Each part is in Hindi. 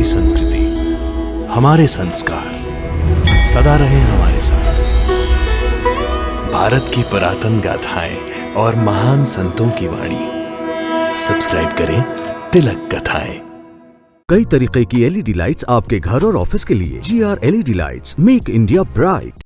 हमारी संस्कृति, हमारे संस्कार सदा रहे हमारे साथ। भारत की पुरातन गाथाएं और महान संतों की वाणी। सब्सक्राइब करें तिलक कथाएं। कई तरीके की एलईडी लाइट्स आपके घर और ऑफिस के लिए। GR LED lights, make India bright.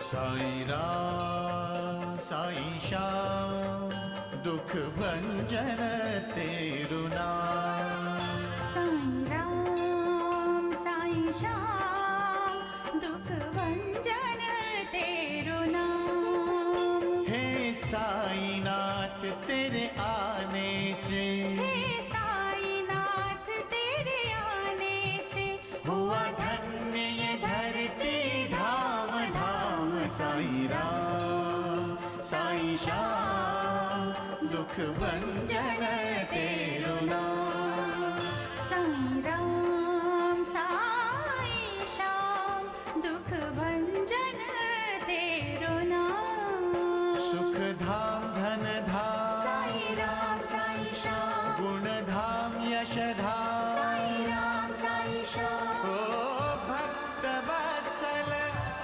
Sai Ram Sai Shyam दुख भंजन तेरु नाम। साईं राम साईं श्याम दुख भंजन तेरु नाम। हे साईं नाथ तेरे आने से, हे साईं नाथ तेरे आने से हुआ धन्य ये धरती धाम धाम। साईं राम साईं श्याम दुख भंजन तेरु नाम। साईं राम साईं श्याम दुख भंजन तेरु नाम। सुख धाम धन धाम साईं राम साईं श्याम गुण धाम यश धाम। साईं राम साईं श्याम ओ भक्त वत्सल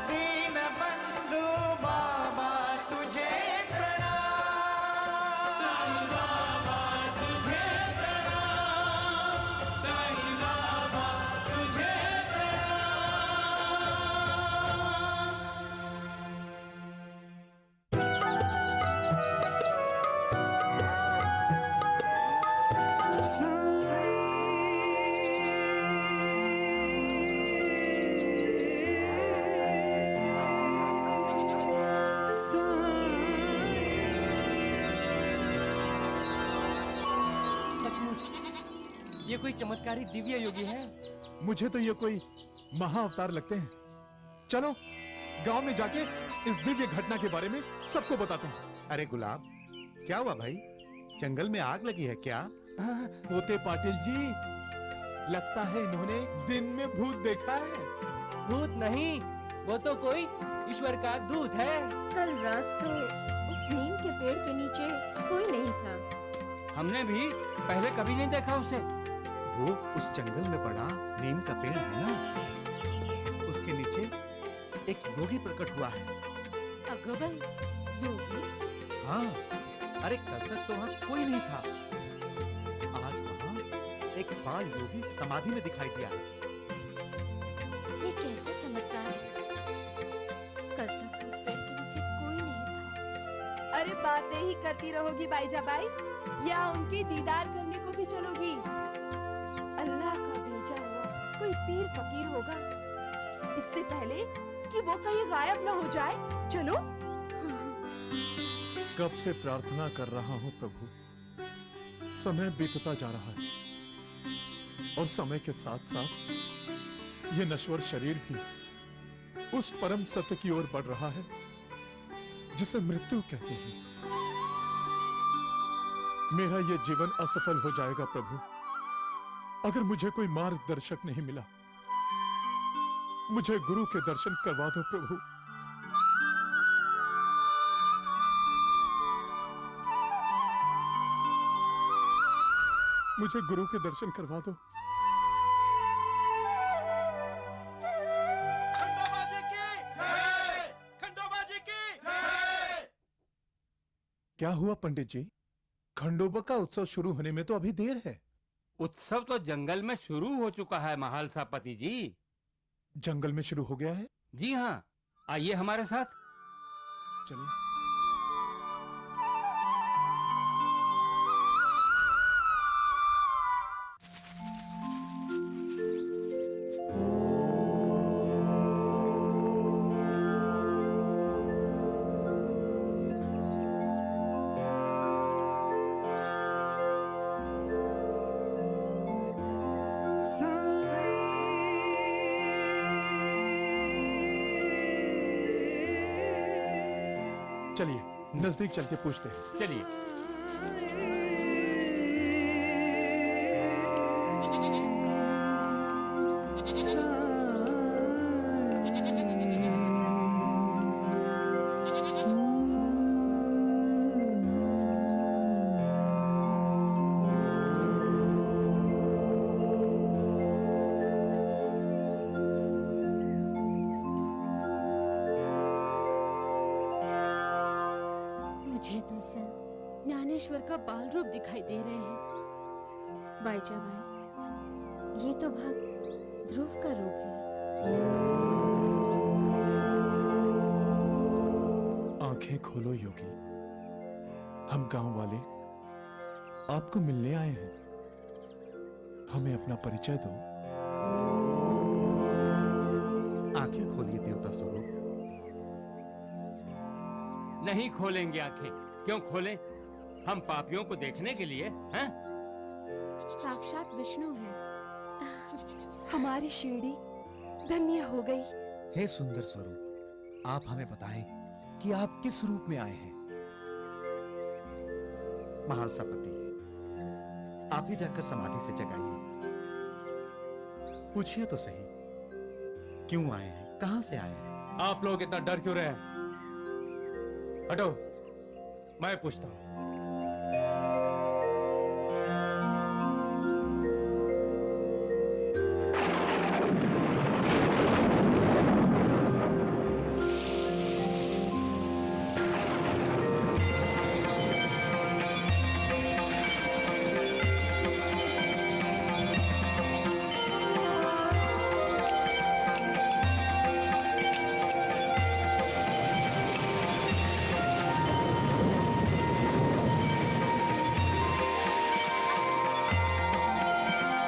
दीन बंधु बाबा तुझे प्रणाम। साईं बाबा तुझे प्रणाम। साईं बाबा तुझे ये कोई चमत्कारी दिव्य योगी है। मुझे तो ये कोई महाअवतार लगते हैं। चलो गांव में जाके इस दिव्य घटना के बारे में सबको बताते हैं। अरे गुलाब, क्या हुआ भाई? जंगल में आग लगी है क्या? होते पाटिल जी, लगता है इन्होंने दिन में भूत देखा है। भूत नहीं, वो तो कोई ईश्वर का दूत है। कल रात तो उस नीम के पेड़ के नीचे कोई नहीं था। हमने भी पहले कभी नहीं देखा उसे। वो उस जंगल में बड़ा नीम का पेड़ है ना, उसके नीचे एक योगी प्रकट हुआ है। अगबल योगी? हाँ, अरे कल तक तो वहाँ कोई नहीं था। आज वहाँ एक बाल योगी समाधि में दिखाई दिया है। ये कैसा चमत्कार है? कल तक तो उस पेड़ के नीचे कोई नहीं था। अरे बातें ही करती रहोगी बाईजा बाई, या उनकी दीदार करने को भी चलोगी? अल्लाह का भेजा हुआ कोई पीर फकीर होगा, इससे पहले कि वो कहीं गायब न हो जाए। चलो। कब से प्रार्थना कर रहा हूँ प्रभु, समय बीतता जा रहा है और समय के साथ साथ ये नश्वर शरीर भी उस परम सत्य की ओर बढ़ रहा है जिसे मृत्यु कहते हैं। मेरा ये जीवन असफल हो जाएगा प्रभु, अगर मुझे कोई मार्गदर्शक नहीं मिला। मुझे गुरु के दर्शन करवा दो प्रभु। मुझे गुरु के दर्शन करवा दो। क्या हुआ पंडित जी? खंडोबा का उत्सव शुरू होने में तो अभी देर है। उत्सव तो जंगल में शुरू हो चुका है महालसापति जी। जंगल में शुरू हो गया है? जी हाँ, आइए हमारे साथ। चलिए। चलिए नजदीक चल के पूछते हैं। चलिए। मुझे तो संत ज्ञानेश्वर का बाल रूप दिखाई दे रहे हैं। बाईजा भाई, ये तो भाग ध्रुव का रूप है। आंखें खोलो योगी, हम गांव वाले आपको मिलने आए हैं। हमें अपना परिचय दो। आंखें खोलिए देवता स्वरूप। नहीं खोलेंगे आंखें। क्यों खोलें? हम पापियों को देखने के लिए हैं? साक्षात विष्णु है। हमारी शिरडी धन्य हो गई। हे सुंदर स्वरूप, आप हमें बताएं कि आप किस रूप में आए हैं। महालसापति, आप ही जाकर समाधि से जगाइए। पूछिए तो सही, क्यों आए हैं, कहां से आए हैं? आप लोग इतना डर क्यों रहे हैं? हटो, मैं पूछता हूं।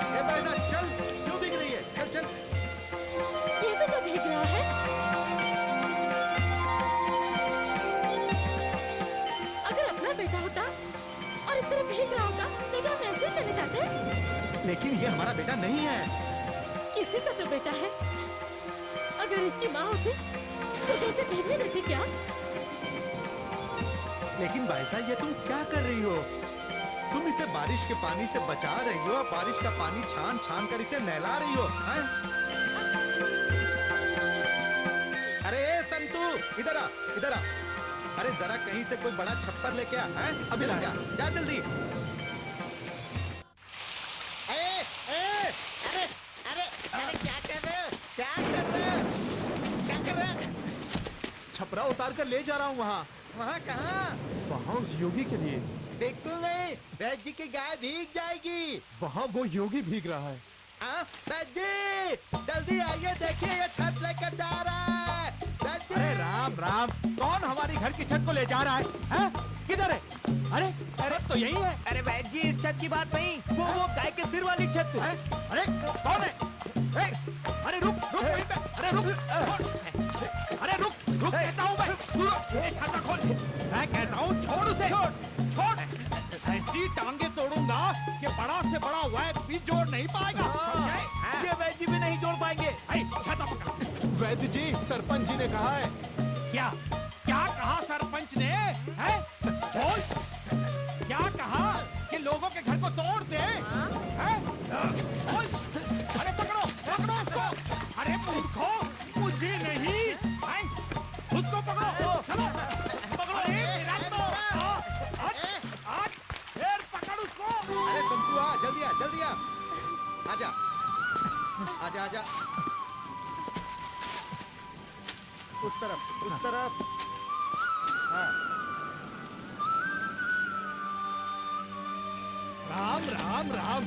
ए बैजा, चल, क्यों भीग रही है? चल चल। ये भी तो भीग रहा है। अगर अपना बेटा होता और इस तरह भीग रहा होता तो क्या हम ऐसे ही चले जाते? लेकिन ये हमारा बेटा नहीं है। किसी का तो बेटा है। अगर इसकी माँ होती तो कैसे भीगने देती क्या? लेकिन भाईसा, ये तुम क्या कर रही हो? तुम इसे बारिश के पानी से बचा रही हो, बारिश का पानी छान छान कर इसे नहला रही हो, हैं? अरे ए संतू, इधर आ, इधर आ। अरे जरा कहीं से कोई बड़ा छप्पर लेके आ, हैं? अभी ला, जा जल्दी। क्या कर रहे हो? क्या कर रहे हो? क्या कर रहे हो? छपरा उतार कर ले जा रहा हूँ वहाँ। वहाँ कहाँ? वहाँ उस योगी के लिए। बिल्कुल नहीं, वैद्य जी की गाय भीग जाएगी। वहाँ वो योगी भीग रहा है। वैद्य जी, जल्दी आइए, देखिए ये छत लेकर जा रहा है। वैद्य जी। अरे राम राम, कौन हमारी घर की छत को ले जा रहा है? हैं? किधर है? अरे अरे तो यही है। अरे वैद्य जी, इस छत की बात नहीं, वो गाय के सिर वाली छत है। अरे कौन है? ए, अरे रुक रुक वहीं पे। अरे रुक, अरे रुक रुक कहता हूँ मैं। ये छाता खोल। मैं कहता हूँ छोड़ उसे, छोड़। ऐसी टांगे तोड़ूंगा कि बड़ा से बड़ा वैद्य भी जोड़ नहीं पाएगा। समझे? ये वैद्य जी भी नहीं जोड़ पाएंगे। छाता पकड़। वैद्य जी, सरपंच जी ने कहा है। क्या क्या कहा सरपंच ने? हैं? बोल, क्या कहा कि लोगों के घर को तोड़ दे? हैं? बोल, अरे पकड़ो पकड़ो उसको। अरे मूर्खो, मुझे नहीं, हैं? उसको पकड़ो, चलो पकड़ो। रख दो। आज फिर पकड़ उसको। अरे संतू आ, जल्दी आ, जल्दी आ। आजा, आजा, आजा। उस तरफ, उस तरफ। हाँ। राम राम राम।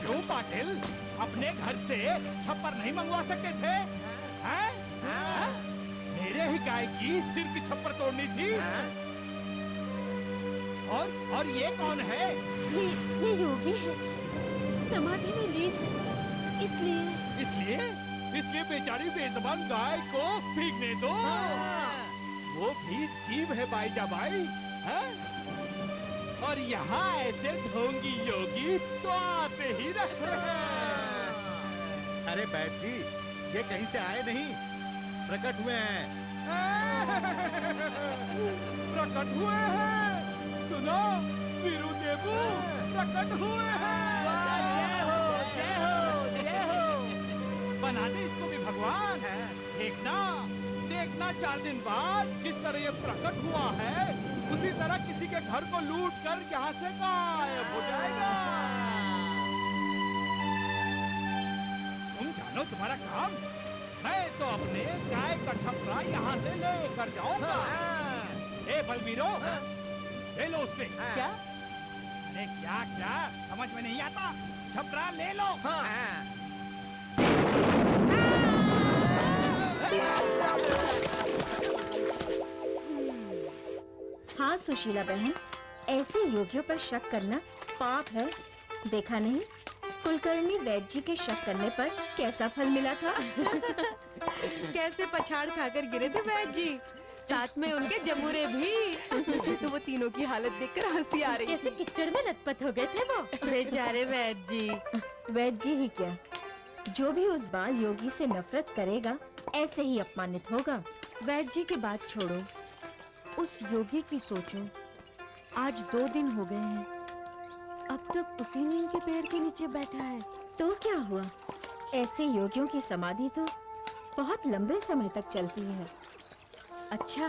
क्यों पाटिल, अपने घर से छप्पर नहीं मंगवा सकते थे? हैं? हैं? मेरे ही गाय की सिर की छप्पर तोड़नी थी। और ये कौन है? ये योगी है, समाधि में लीन है, इसलिए बेचारी बेज़बान गाय को भीगने दो। वो भी जीव है बाईजा बाई, हैं? और यहाँ ऐसे ढोंगी योगी तो आते ही रहते हैं। अरे बैद जी, ये कहीं से आए नहीं, प्रकट हुए हैं। प्रकट हुए हैं। सुनो, वीरू देवू प्रकट हुए हैं। जय हो, जय हो, जय हो। बना दे इसको भी भगवान। देखना देखना 4 दिन बाद जिस तरह ये प्रकट हुआ है, उसी तरह किसी के घर को लूट कर यहाँ से गायब हो जाएगा। तुम जानो तुम्हारा काम, मैं तो अपने गाय का छपरा यहाँ से लेकर जाऊंगा। ए बलवीरो, ले लो उससे। क्या? अरे क्या क्या समझ में नहीं आता, छपरा ले लो। हाँ सुशीला बहन, ऐसे योगियों पर शक करना पाप है। देखा नहीं कुलकर्णी वैद्य जी के शक करने पर कैसा फल मिला था। कैसे पछाड़ खाकर गिरे थे वैद्य जी, साथ में उनके जमूरे भी। मुझे तो वो तीनों की हालत देखकर हंसी आ रही थी। कैसे किचड़ में लथपथ हो गए थे वो। बेचारे वैद्य जी। वैद्य जी ही क्या, जो भी उस बाल योगी से नफरत करेगा ऐसे ही अपमानित होगा। वैद्य जी की बात छोड़ो, उस योगी की सोचो। आज 2 दिन हो गए हैं, अब तक उसी नीम के पेड़ के नीचे बैठा है। तो क्या हुआ, ऐसे योगियों की समाधि तो बहुत लंबे समय तक चलती है। अच्छा,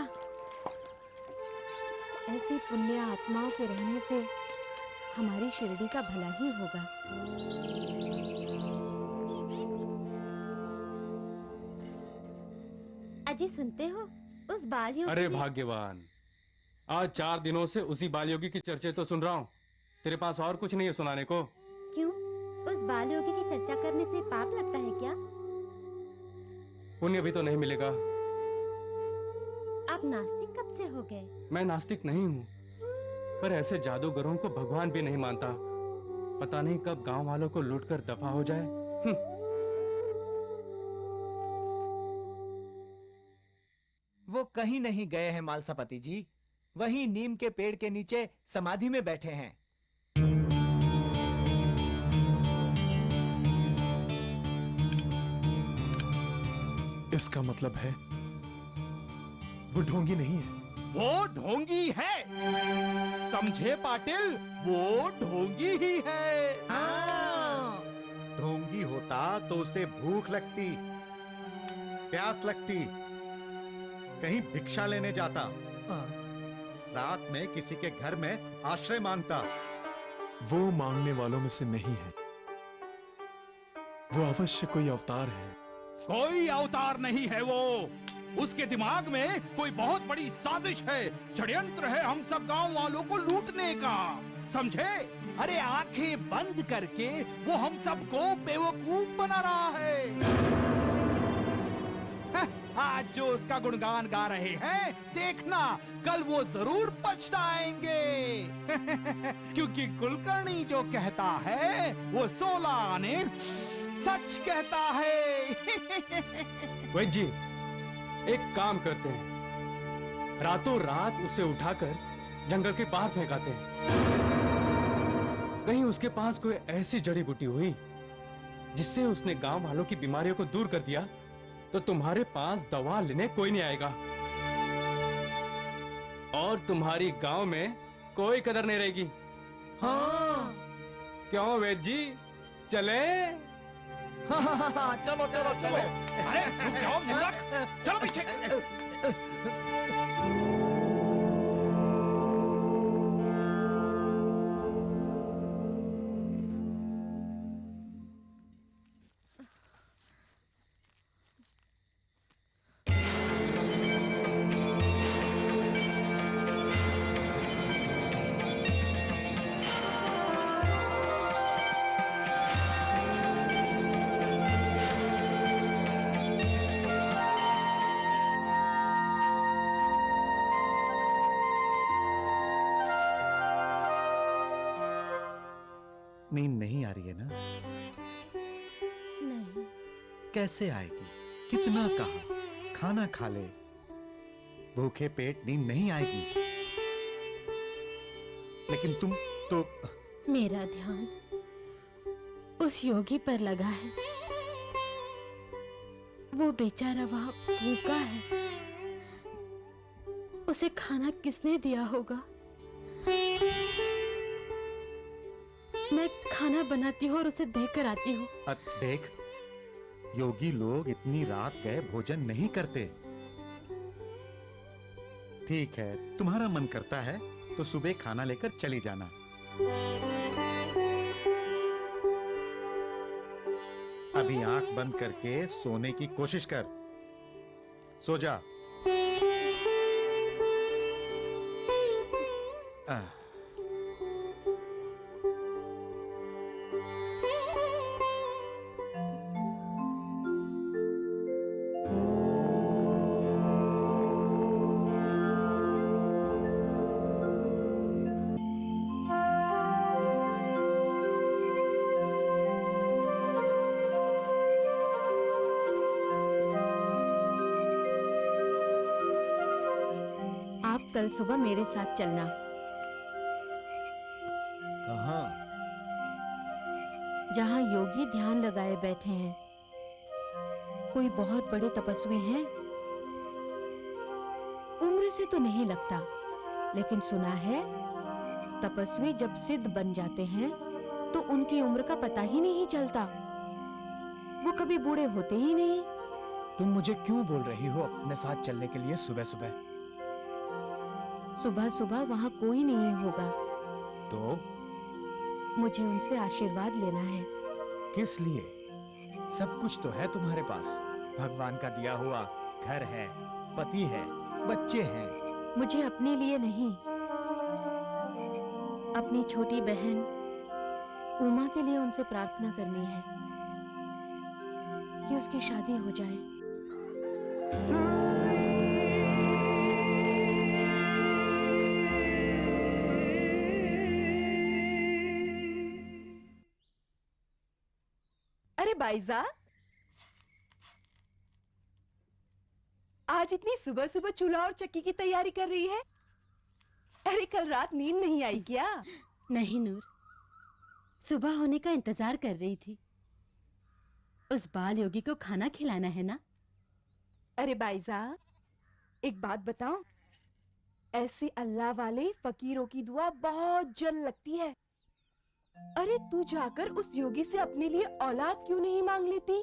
ऐसी पुण्य आत्माओं के रहने से हमारी शिरडी का भला ही होगा। अजी सुनते हो, उस बाल योगी अरे ने- भाग्यवान, आज 4 दिनों से उसी बाल योगी की चर्चे तो सुन रहा हूँ। तेरे पास और कुछ नहीं है सुनाने को? क्यों, उस बाल योगी की चर्चा करने से पाप लगता है क्या? पुण्य भी तो नहीं मिलेगा। आप नास्तिक कब से हो गए? मैं नास्तिक नहीं हूँ, पर ऐसे जादूगरों को भगवान भी नहीं मानता। पता नहीं कब गांव वालों को लूटकर दफा हो जाए। वो कहीं नहीं गए हैं मालसापति जी, वहीं नीम के पेड़ के नीचे समाधि में बैठे हैं। इसका मतलब है वो ढोंगी नहीं है। वो ढोंगी है, समझे पाटिल, वो ढोंगी ही है। ढोंगी होता तो उसे भूख लगती, प्यास लगती, कहीं भिक्षा लेने जाता, रात में किसी के घर में आश्रय मांगता। वो मांगने वालों में से नहीं है, वो अवश्य कोई अवतार है। कोई अवतार नहीं है वो, उसके दिमाग में कोई बहुत बड़ी साजिश है, षड्यंत्र है हम सब गांव वालों को लूटने का, समझे? अरे आंखें बंद करके वो हम सबको बेवकूफ बना रहा है। आज जो उसका गुणगान गा रहे हैं, देखना कल वो जरूर पछताएंगे। क्योंकि कुलकर्णी जो कहता है वो 16 आने सच कहता है। वैद्य जी, एक काम करते हैं, रातों रात उसे उठाकर जंगल के पार फेंकाते हैं। कहीं उसके पास कोई ऐसी जड़ी बूटी हुई जिससे उसने गांव वालों की बीमारियों को दूर कर दिया, तो तुम्हारे पास दवा लेने कोई नहीं आएगा और तुम्हारी गांव में कोई कदर नहीं रहेगी। हाँ, क्यों वैद्य जी, चले? चलो चलो चलो। अरे रुक जाओ मूर्ख, चलो पीछे। नींद नहीं आ रही है ना? नहीं। कैसे आएगी? कितना कहा, खाना खा ले, भूखे पेट नींद नहीं आएगी। लेकिन तुम तो मेरा ध्यान उस योगी पर लगा है, वो बेचारा वहां भूखा है, उसे खाना किसने दिया होगा? मैं खाना बनाती हूँ और उसे देकर आती हूँ। देख, योगी लोग इतनी रात गए भोजन नहीं करते। ठीक है, तुम्हारा मन करता है तो सुबह खाना लेकर चली जाना। अभी आंख बंद करके सोने की कोशिश कर। सो जा। आप कल सुबह मेरे साथ चलना। कहाँ? जहाँ योगी ध्यान लगाए बैठे हैं। कोई बहुत बड़े तपस्वी हैं। उम्र से तो नहीं लगता, लेकिन सुना है तपस्वी जब सिद्ध बन जाते हैं तो उनकी उम्र का पता ही नहीं चलता। वो कभी बूढ़े होते ही नहीं। तुम मुझे क्यों बोल रही हो अपने साथ चलने के लिए सुबह सुबह? सुबह सुबह वहाँ कोई नहीं होगा। तो मुझे उनसे आशीर्वाद लेना है। किस लिए? सब कुछ तो है तुम्हारे पास। भगवान का दिया हुआ घर है, पति है, बच्चे हैं। मुझे अपने लिए नहीं, अपनी छोटी बहन उमा के लिए उनसे प्रार्थना करनी है कि उसकी शादी हो जाए। अरे बाईजा, आज इतनी सुबह सुबह चूल्हा और चक्की की तैयारी कर रही है? अरे कल रात नींद नहीं आई क्या? नहीं नूर, सुबह होने का इंतजार कर रही थी। उस बाल योगी को खाना खिलाना है ना। अरे बाईजा, एक बात बताऊं, ऐसे अल्लाह वाले फकीरों की दुआ बहुत जल्द लगती है। अरे तू जाकर उस योगी से अपने लिए औलाद क्यों नहीं मांग लेती?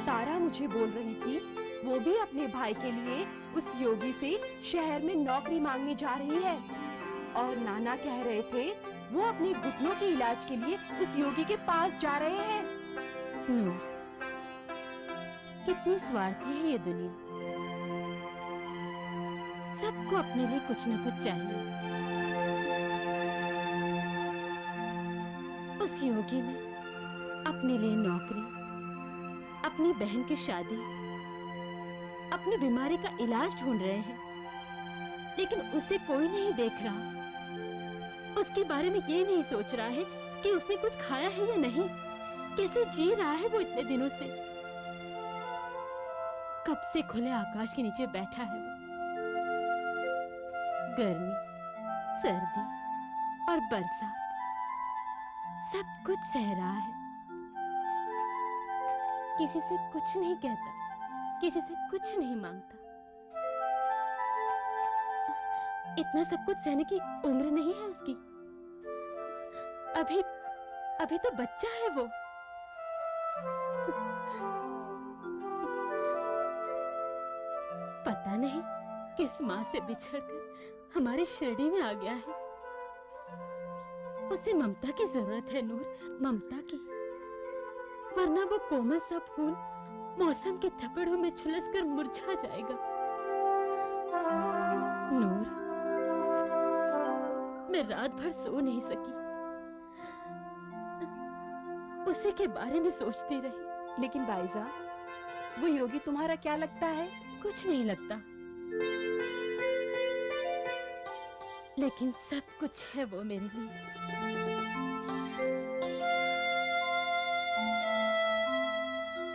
तारा मुझे बोल रही थी वो भी अपने भाई के लिए उस योगी से शहर में नौकरी मांगने जा रही है। और नाना कह रहे थे वो अपने घुटनों के इलाज के लिए उस योगी के पास जा रहे हैं। नूर, कितनी स्वार्थी है ये दुनिया। सबको अपने लिए कुछ न कुछ चाहिए। उस योगी में अपने लिए नौकरी, अपनी बहन की शादी, अपनी बीमारी का इलाज ढूंढ रहे हैं, लेकिन उसे कोई नहीं देख रहा। उसके बारे में ये नहीं सोच रहा है कि उसने कुछ खाया है या नहीं, कैसे जी रहा है वो इतने दिनों से। कब से खुले आकाश के नीचे बैठा है वो। गर्मी, सर्दी और बरसात सब कुछ सह रहा है। किसी से कुछ नहीं कहता, किसी से कुछ नहीं मांगता। इतना सब कुछ सहने की उम्र नहीं है उसकी। अभी तो बच्चा है वो। पता नहीं किस माँ से बिछड़कर हमारे शिरडी में आ गया है। उसे ममता की जरूरत है नूर, ममता की। वरना वो कोमल सा फूल मौसम के थप्पड़ों में झुलसकर मुरझा जाएगा। नूर, मैं रात भर सो नहीं सकी। उसी के बारे में सोचती रही। लेकिन बाईजा, वो योगी तुम्हारा क्या लगता है? कुछ नहीं लगता, लेकिन सब कुछ है वो मेरे लिए।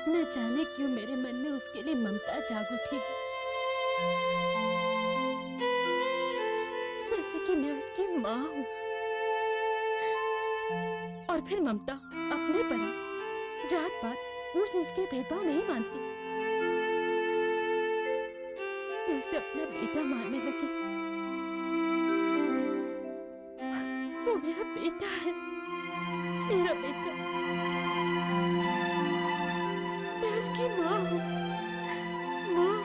न जाने क्यों मेरे मन में उसके लिए ममता जाग उठी है, जैसे कि मैं उसकी माँ हूँ। और फिर ममता अपने परा, जात पात ऊंच नीच के भेदभाव नहीं मानती। मैं उसे अपना बेटा मानने लगी। वो मेरा बेटा है, मेरा बेटा। मैं उसकी माँ हूँ, माँ।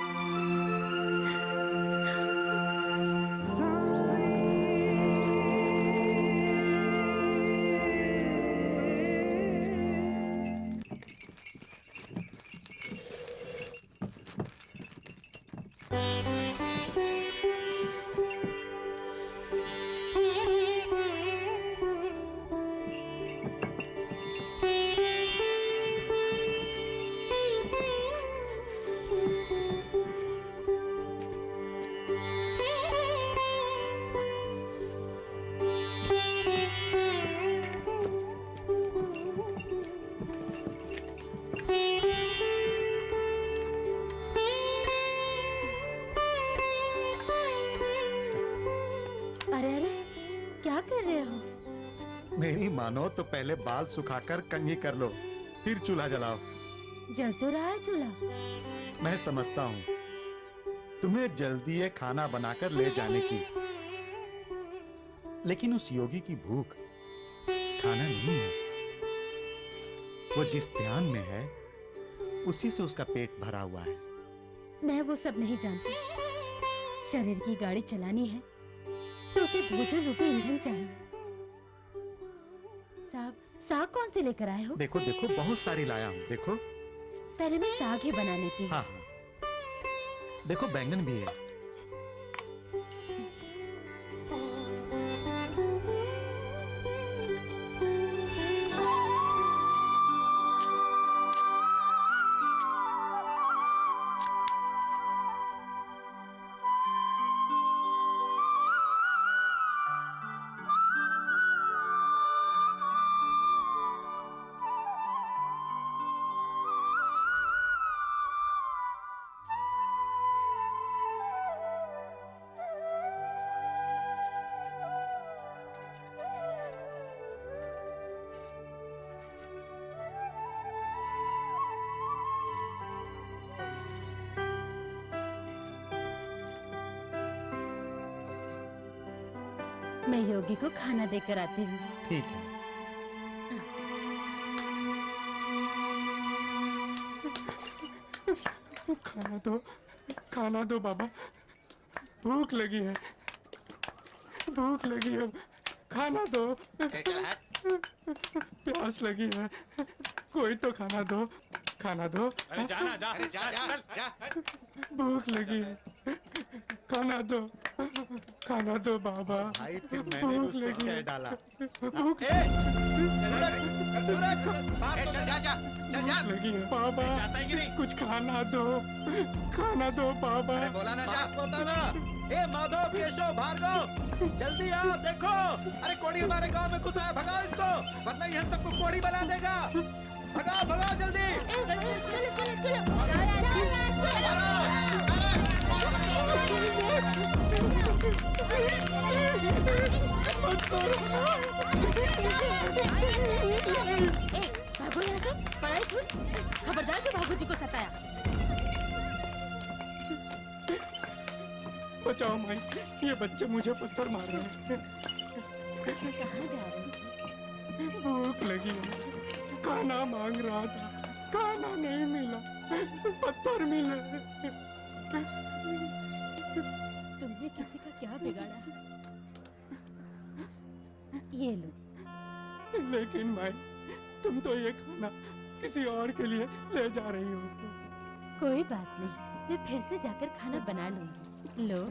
अरे अरे, क्या कर रहे हो? मेरी मानो तो पहले बाल सुखाकर कंघी कर लो, फिर चूल्हा जलाओ। जल तो रहा है चूल्हा। मैं समझता हूँ तुम्हें जल्दी ये खाना बनाकर ले जाने की, लेकिन उस योगी की भूख खाना नहीं है। वो जिस ध्यान में है उसी से उसका पेट भरा हुआ है। मैं वो सब नहीं जानती। शरीर की गाड़ी चलानी है तो उसे भोजन रूपी ईंधन चाहिए। साग साग कौन से लेकर आए हो? देखो देखो, बहुत सारी लाया हूँ। देखो, पहले मैं साग ही बना लेती हूँ। हाँ हाँ, देखो बैंगन भी है। मैं योगी को खाना देकर आती हूँ। ठीक है। खाना दो बाबा, भूख लगी है, भूख लगी है, खाना दो। प्यास लगी है, कोई तो खाना दो, खाना दो। अरे जाना जा, अरे जा जा जा। भूख लगी है, खाना दो, खाना दो बाबा। भाई फिर मैंने उससे क्या डाला? भूख लगी है बाबा, कुछ खाना दो, खाना दो बाबा। अरे बोला ना जा, होता ना। ए माधव, केशव, भार्गव, जल्दी आओ, देखो। अरे कोढ़ी हमारे गांव में घुसा है, भगाओ इसको, वरना ये हम सबको कोढ़ी बना देगा। भगाओ भगाओ जल्दी। भागो यहाँ से, पढ़ाई छूट। खबरदार जो भागो जी को सताया। बचाओ माई, ये बच्चे मुझे पत्थर मार रहे हैं। कहाँ जा रहे हैं? भूख लगी है, खाना मांग रहा था, खाना नहीं मिला, पत्थर मिले। तुमने किसी का क्या बिगाड़ा? ये लो। लेकिन माई, तुम तो ये खाना किसी और के लिए ले जा रही हो। कोई बात नहीं, मैं फिर से जाकर खाना बना लूंगी। लो।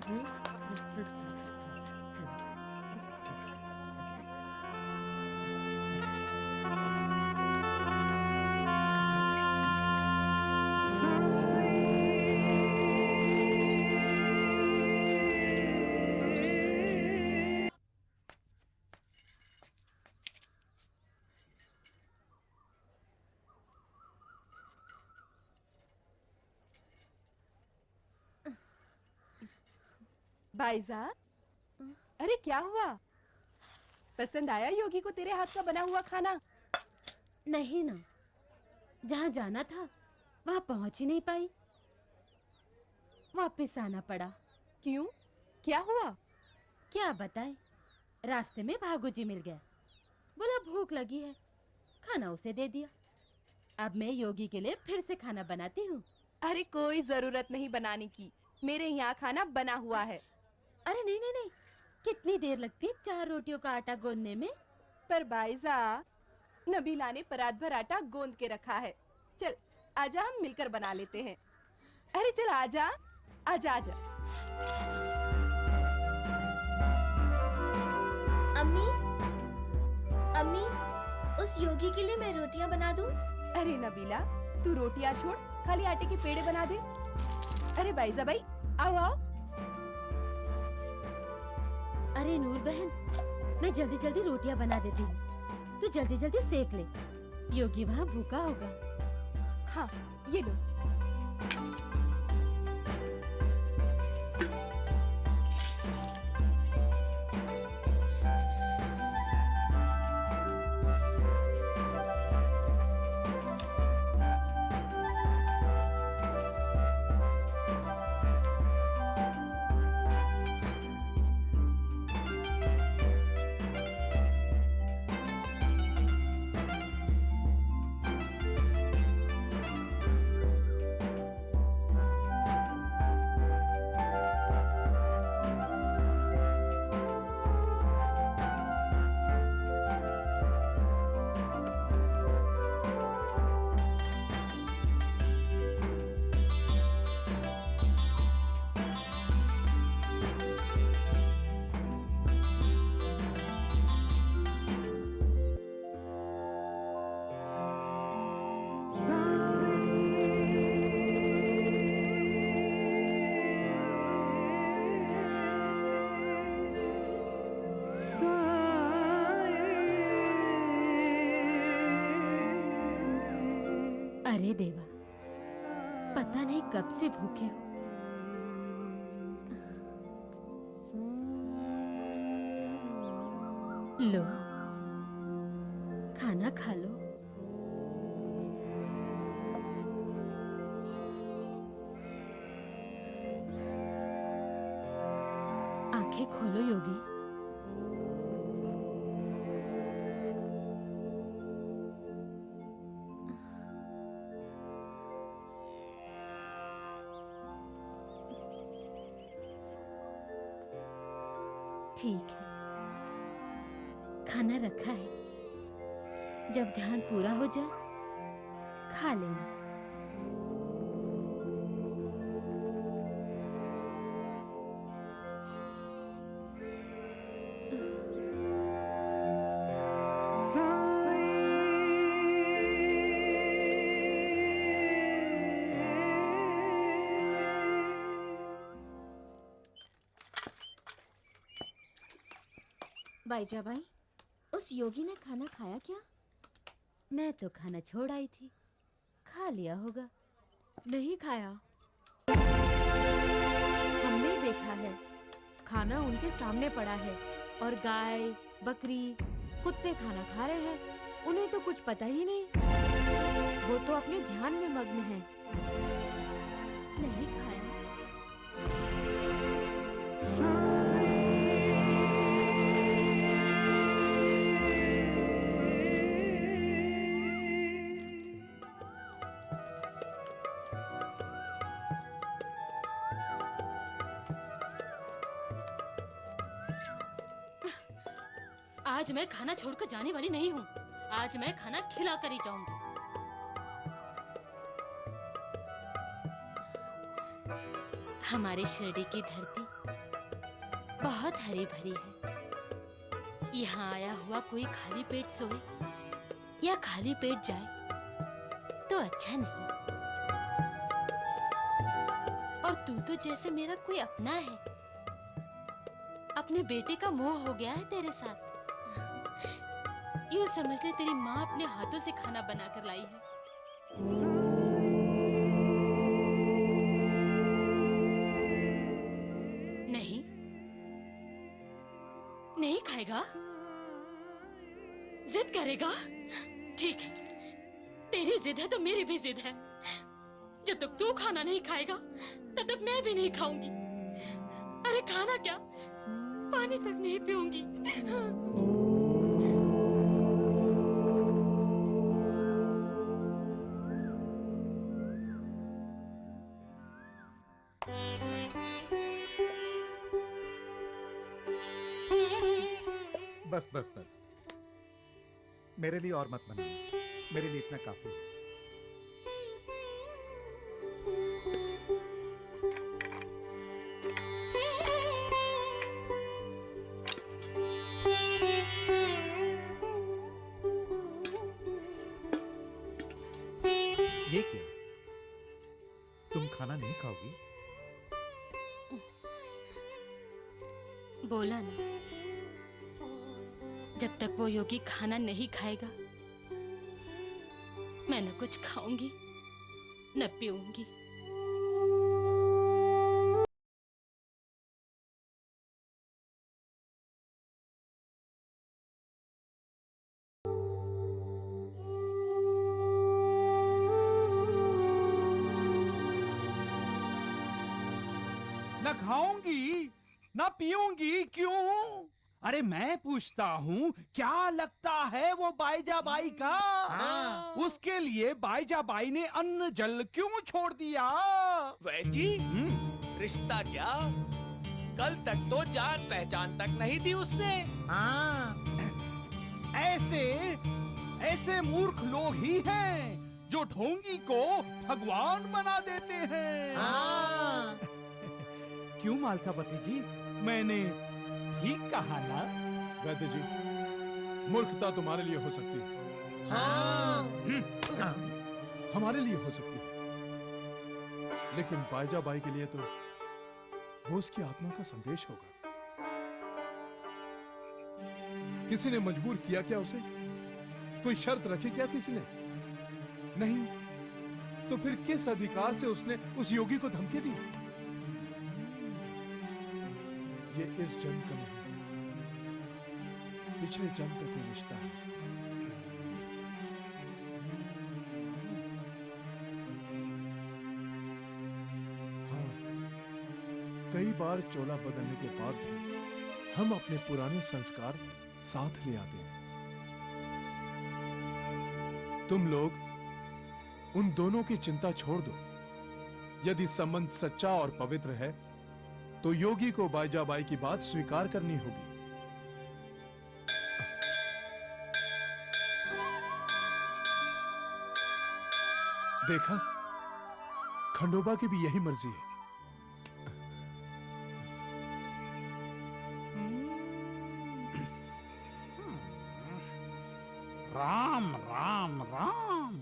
भाईजा, अरे क्या हुआ? पसंद आया योगी को तेरे हाथ का बना हुआ खाना? नहीं ना, जहाँ जाना था वहाँ पहुँच ही नहीं पाई, वापस आना पड़ा। क्यों? क्या हुआ? क्या बताए, रास्ते में भागोजी मिल गया, बोला भूख लगी है, खाना उसे दे दिया। अब मैं योगी के लिए फिर से खाना बनाती हूँ। अरे कोई जरूरत नहीं बनाने की, मेरे यहाँ खाना बना हुआ है। अरे नहीं नहीं नहीं, कितनी देर लगती है 4 रोटियों का आटा गूंदने में? पर बाईजा, नबीला ने परात भर आटा गूंद के रखा है। चल आजा, हम मिलकर बना लेते हैं। अरे चल आजा आजा आजा। अम्मी, अम्मी, उस योगी के लिए मैं रोटियां बना दूं? अरे नबीला, तू रोटियां छोड़, खाली आटे के पेड़े बना दे। अरे बाईजा भाई, आओ आओ। अरे नूर बहन, मैं जल्दी जल्दी रोटियां बना देती हूँ, तू जल्दी जल्दी सेक ले, योगी वहाँ भूखा होगा। हाँ, ये लो। अरे देवा, पता नहीं कब से भूखे हो। लो, खाना खा लो। आंखें खोलो योगी। ठीक है, खाना रखा है, जब ध्यान पूरा हो जाए खा लेना। बाईजा भाई, उस योगी ने खाना खाया क्या? मैं तो खाना छोड़ आई थी, खा लिया होगा। नहीं खाया, हमने देखा है, खाना उनके सामने पड़ा है और गाय, बकरी, कुत्ते खाना खा रहे हैं, उन्हें तो कुछ पता ही नहीं, वो तो अपने ध्यान में मग्न हैं। नहीं खाया। आज मैं खाना छोड़कर जाने वाली नहीं हूँ, आज मैं खाना खिला कर ही जाऊंगी। हमारी शिरडी की धरती बहुत हरी भरी है। यहाँ आया हुआ कोई खाली पेट सोए या खाली पेट जाए तो अच्छा नहीं। और तू तो जैसे मेरा कोई अपना है, अपने बेटे का मोह हो गया है तेरे साथ। यूं समझ ले तेरी माँ अपने हाथों से खाना बनाकर लाई है। नहीं, नहीं खाएगा? जिद करेगा? ठीक है, तेरी जिद है तो मेरी भी जिद है। जब तक तू खाना नहीं खाएगा तब तक मैं भी नहीं खाऊंगी। अरे खाना क्या, पानी तक नहीं पीऊंगी। बस बस बस, मेरे लिए और मत बनाना, मेरे लिए इतना काफी है। ये क्या, तुम खाना नहीं खाओगी? बोला ना, जब तक वो योगी खाना नहीं खाएगा मैं न कुछ खाऊंगी न पीऊंगी। न खाऊंगी न पीऊंगी, क्यों? अरे मैं पूछता हूँ, क्या लगता है वो बाईजाबाई का? उसके लिए बाईजाबाई ने अन्न जल क्यों छोड़ दिया? वैद जी, रिश्ता क्या? कल तक तो जान पहचान तक नहीं थी उससे। ऐसे मूर्ख लोग ही हैं जो ढोंगी को भगवान बना देते हैं। क्यों मालसापति जी, मैंने ठीक कहा ना? वैद्य जी, मूर्खता तुम्हारे लिए हो सकती है, हमारे लिए हो सकती है, लेकिन बाईजाबाई के लिए तो वो उसकी आत्मा का संदेश होगा। किसी ने मजबूर किया क्या उसे? कोई शर्त रखी क्या किसी ने? नहीं, तो फिर किस अधिकार से उसने उस योगी को धमकी दी? ये इस जन्म का नहीं, पिछले जन्म का कोई रिश्ता है। हाँ, कई बार चोला बदलने के बाद भी हम अपने पुराने संस्कार साथ ले आते हैं। तुम लोग उन दोनों की चिंता छोड़ दो। यदि संबंध सच्चा और पवित्र है तो योगी को बाईजाबाई की बात स्वीकार करनी होगी। देखा, खंडोबा की भी यही मर्जी है। राम राम राम।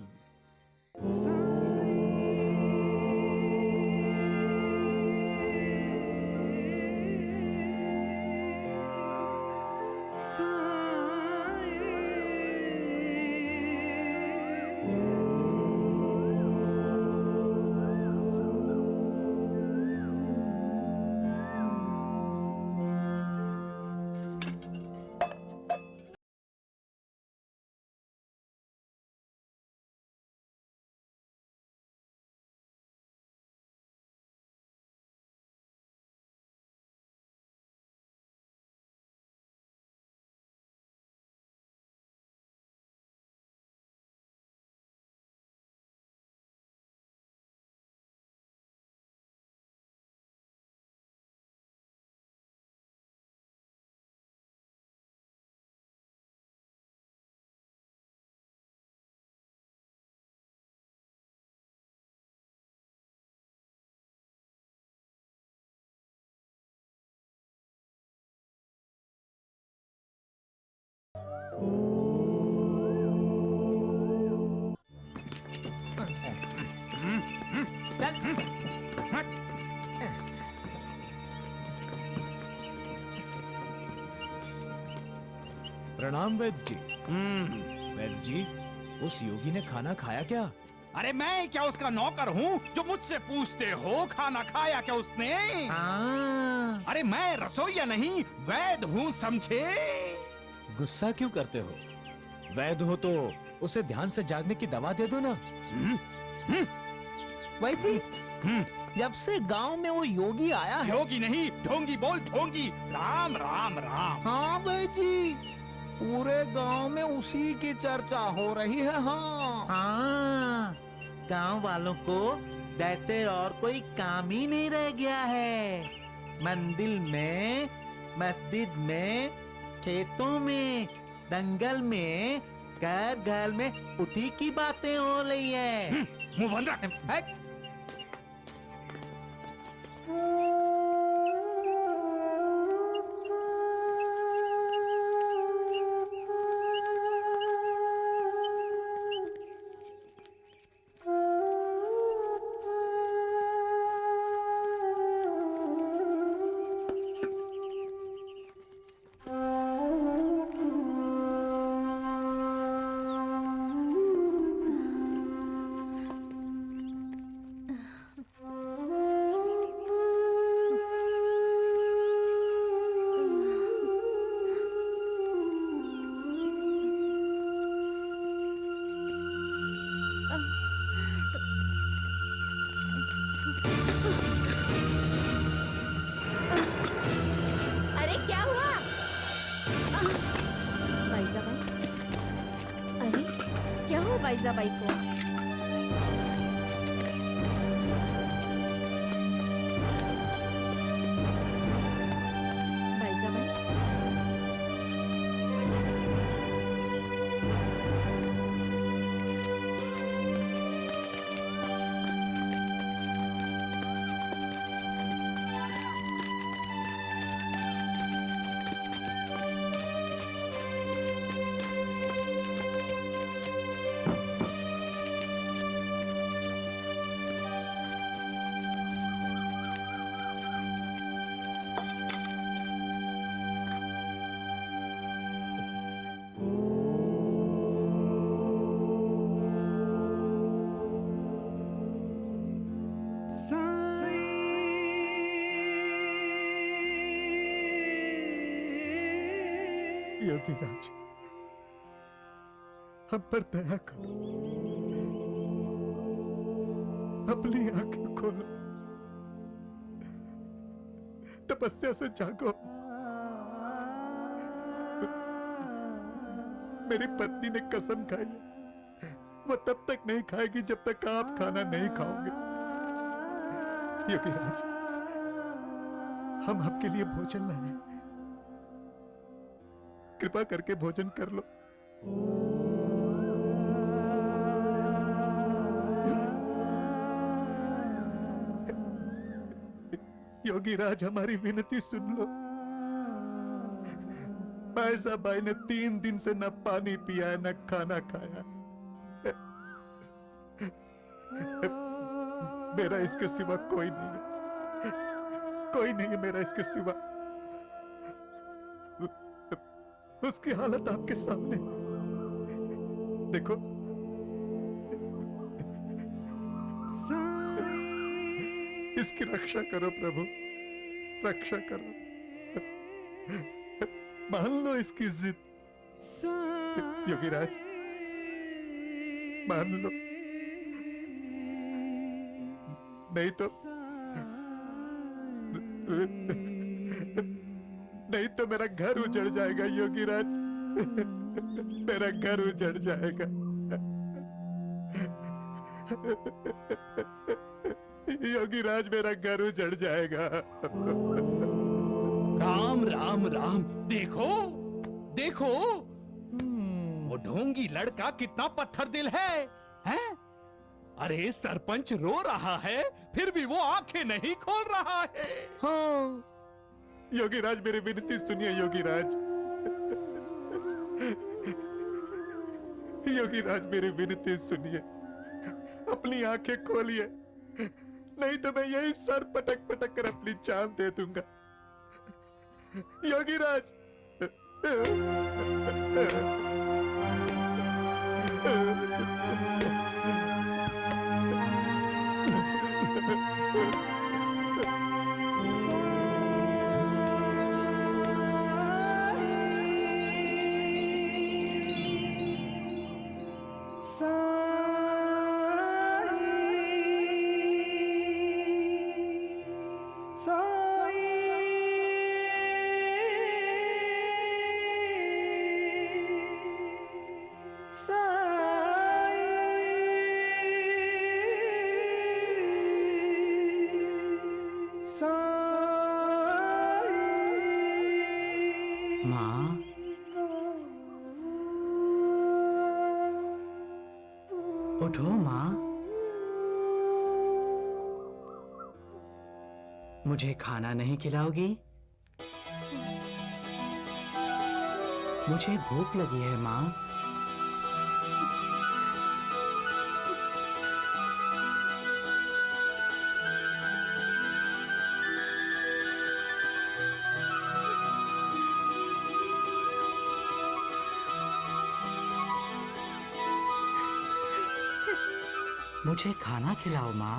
प्रणाम वैद्य जी। वैद्य जी, उस योगी ने खाना खाया क्या? अरे मैं क्या उसका नौकर हूँ जो मुझसे पूछते हो खाना खाया क्या उसने? अरे मैं रसोईया नहीं, वैद्य हूँ, समझे? गुस्सा क्यों करते हो? वैद हो तो उसे ध्यान से जागने की दवा दे दो ना। वैद्य जब से गांव में वो योगी आया है। योगी नहीं, ढोंगी बोल, ढोंगी। राम राम राम। हाँ वैद्य, पूरे गांव में उसी की चर्चा हो रही है। हाँ हाँ, गांव वालों को दैते और कोई काम ही नहीं रह गया है। मंदिर में, मस्जिद में, खेतों में, दंगल में, घर घर में उसी की बातें हो रही है। मुंह बंद रख। अरे क्या हुआ? बाईजाबाई, अरे क्या हुआ बाईजाबाई को? बाईजाबाई, योगीराज, हम पर दया करो, अपनी आंखें खोलो, तपस्या से जागो। मेरी पत्नी ने कसम खाई है, वो तब तक नहीं खाएगी जब तक आप खाना नहीं खाओगे। योगीराज, हम आपके लिए भोजन लाए हैं, कृपा करके भोजन कर लो। योगीराज, हमारी विनती सुन लो। बाईजाबाई ने 3 दिन से न पानी पिया है, न खाना खाया। मेरा इसके सिवा कोई नहीं है, कोई नहीं है मेरा इसके सिवा। उसकी हालत आपके सामने देखो। इसकी रक्षा करो प्रभु, रक्षा करो। मान लो इसकी जिद। योगीराज, मान लो, नहीं तो मेरा घर उजड़ जाएगा योगीराज, मेरा घर उजड़ जाएगा। योगीराज, मेरा घर उजड़ जाएगा। राम राम राम। देखो देखो, वो ढोंगी लड़का कितना पत्थर दिल है, हैं? अरे सरपंच रो रहा है, फिर भी वो आंखें नहीं खोल रहा है। हाँ। योगीराज, मेरी विनती सुनिए योगीराज। योगीराज, मेरी विनती सुनिए, अपनी आंखें खोलिए, नहीं तो मैं यही सर पटक पटक कर अपनी जान दे दूंगा। योगीराज, माँ, उठो माँ। मुझे खाना नहीं खिलाओगी? मुझे भूख लगी है माँ। मुझे खाना खिलाओ माँ।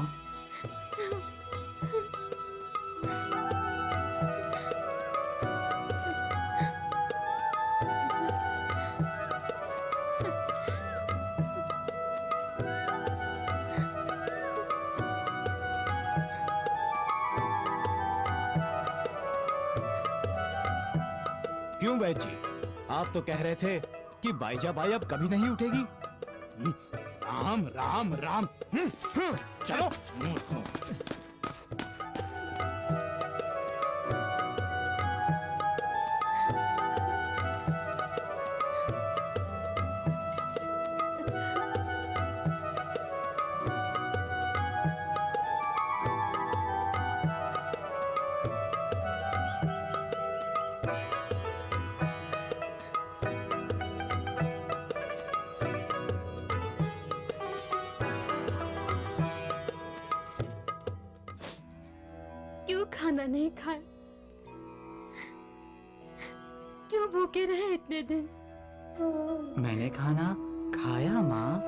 क्यों वैद जी, आप तो कह रहे थे कि बाईजा बाई अब कभी नहीं उठेगी। राम राम राम। चलो। क्यों खाना नहीं खाया? क्यों भूखे रहे इतने दिन? मैंने खाना खाया माँ।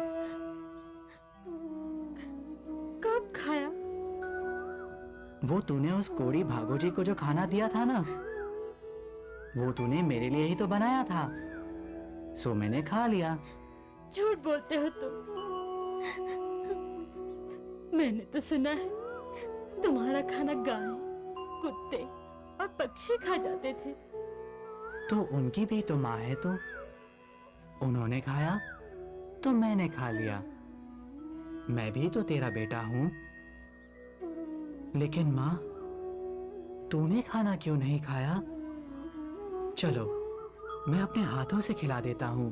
कब खाया? वो तूने उस कोड़ी भागो जी को जो खाना दिया था ना, वो तूने मेरे लिए ही तो बनाया था, सो मैंने खा लिया। झूठ बोलते हो तुम। मैंने तो सुना है तुम्हारा खाना गाय, कुत्ते और पक्षी खा जाते थे। तो उनकी भी तो माँ है, तो उन्होंने खाया तो मैंने खा लिया। मैं भी तो तेरा बेटा हूं। लेकिन माँ, तूने खाना क्यों नहीं खाया? चलो, मैं अपने हाथों से खिला देता हूं।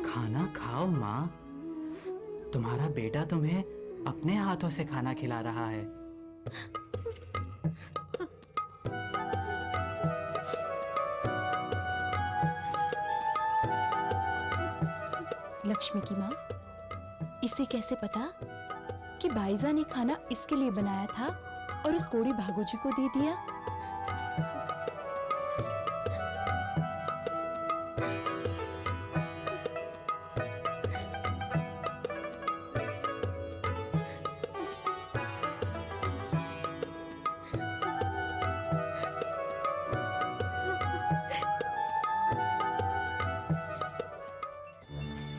खाना खाओ माँ, तुम्हारा बेटा तुम्हें अपने हाथों से खाना खिला रहा है। लक्ष्मी की माँ, इसे कैसे पता कि बाईजा ने खाना इसके लिए बनाया था और उस कोड़ी भागोजी को दे दिया?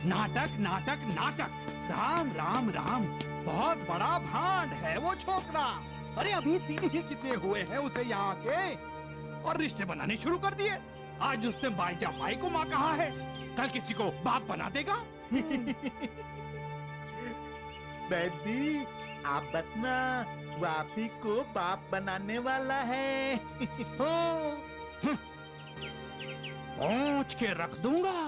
नाटक नाटक नाटक। राम राम राम। बहुत बड़ा भांड है वो छोकरा। अरे अभी दिन ही कितने हुए हैं उसे यहाँ के, और रिश्ते बनाने शुरू कर दिए। आज उसने बाईजा बाई को माँ कहा है, कल किसी को बाप बना देगा। बेबी, आप बतना वो आप ही को बाप बनाने वाला है। पहुंच के रख दूंगा।